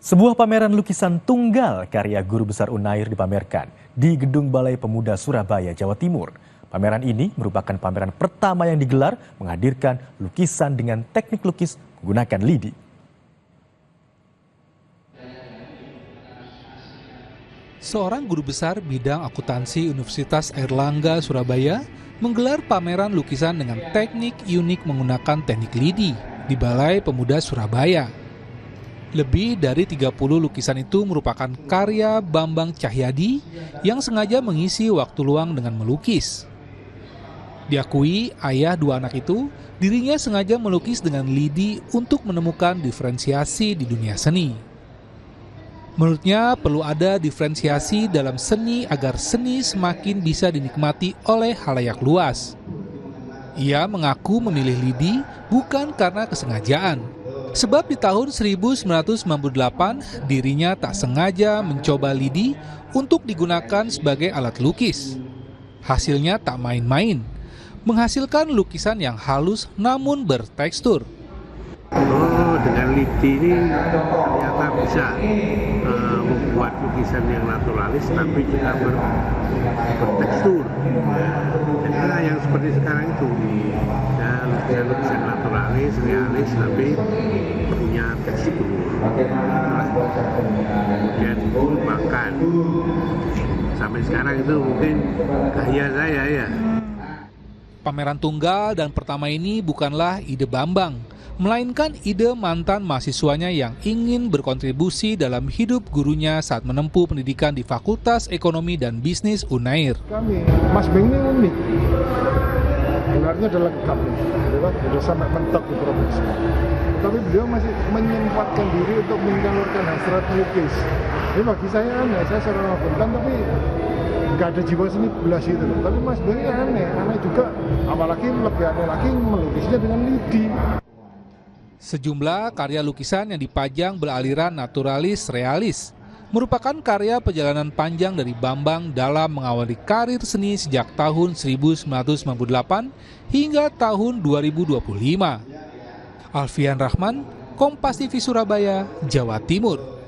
Sebuah pameran lukisan tunggal karya guru besar Unair dipamerkan di Gedung Balai Pemuda Surabaya, Jawa Timur. Pameran ini merupakan pameran pertama yang digelar menghadirkan lukisan dengan teknik lukis menggunakan lidi. Seorang guru besar bidang akuntansi Universitas Airlangga, Surabaya, menggelar pameran lukisan dengan teknik unik menggunakan teknik lidi di Balai Pemuda Surabaya. Lebih dari 30 lukisan itu merupakan karya Bambang Cahyadi yang sengaja mengisi waktu luang dengan melukis. Diakui ayah dua anak itu, dirinya sengaja melukis dengan lidi untuk menemukan diferensiasi di dunia seni. Menurutnya perlu ada diferensiasi dalam seni agar seni semakin bisa dinikmati oleh khalayak luas. Ia mengaku memilih lidi bukan karena kesengajaan. Sebab di tahun 1998 dirinya tak sengaja mencoba lidi untuk digunakan sebagai alat lukis. Hasilnya tak main-main, menghasilkan lukisan yang halus namun bertekstur. Oh, dengan lidi ini ternyata bisa membuat lukisan yang naturalis tapi juga bertekstur. Jadi yang seperti sekarang itu, ya, lukisan naturalis, realis tapi punya tekstur. Kemudian dikembangkan. Sampai sekarang itu mungkin gaya saya ya. Pameran tunggal dan pertama ini bukanlah ide Bambang, melainkan ide mantan mahasiswanya yang ingin berkontribusi dalam hidup gurunya saat menempuh pendidikan di Fakultas Ekonomi dan Bisnis Unair. Mas Beng ini unik, gelarnya adalah kami, sudah sampai mentok di provinsi. Tapi beliau masih menyempatkan diri untuk menyalurkan hasrat melukis. Ini bagi saya aneh, saya seorang akuntan tapi nggak ada jiwa seni belas itu. Tapi Mas Beng ini aneh juga, apalagi lebih aneh lagi melukisnya dengan lidi. Sejumlah karya lukisan yang dipajang beraliran naturalis realis merupakan karya perjalanan panjang dari Bambang dalam mengawali karir seni sejak tahun 1998 hingga tahun 2025. Alfian Rahman, Kompas TV Surabaya, Jawa Timur.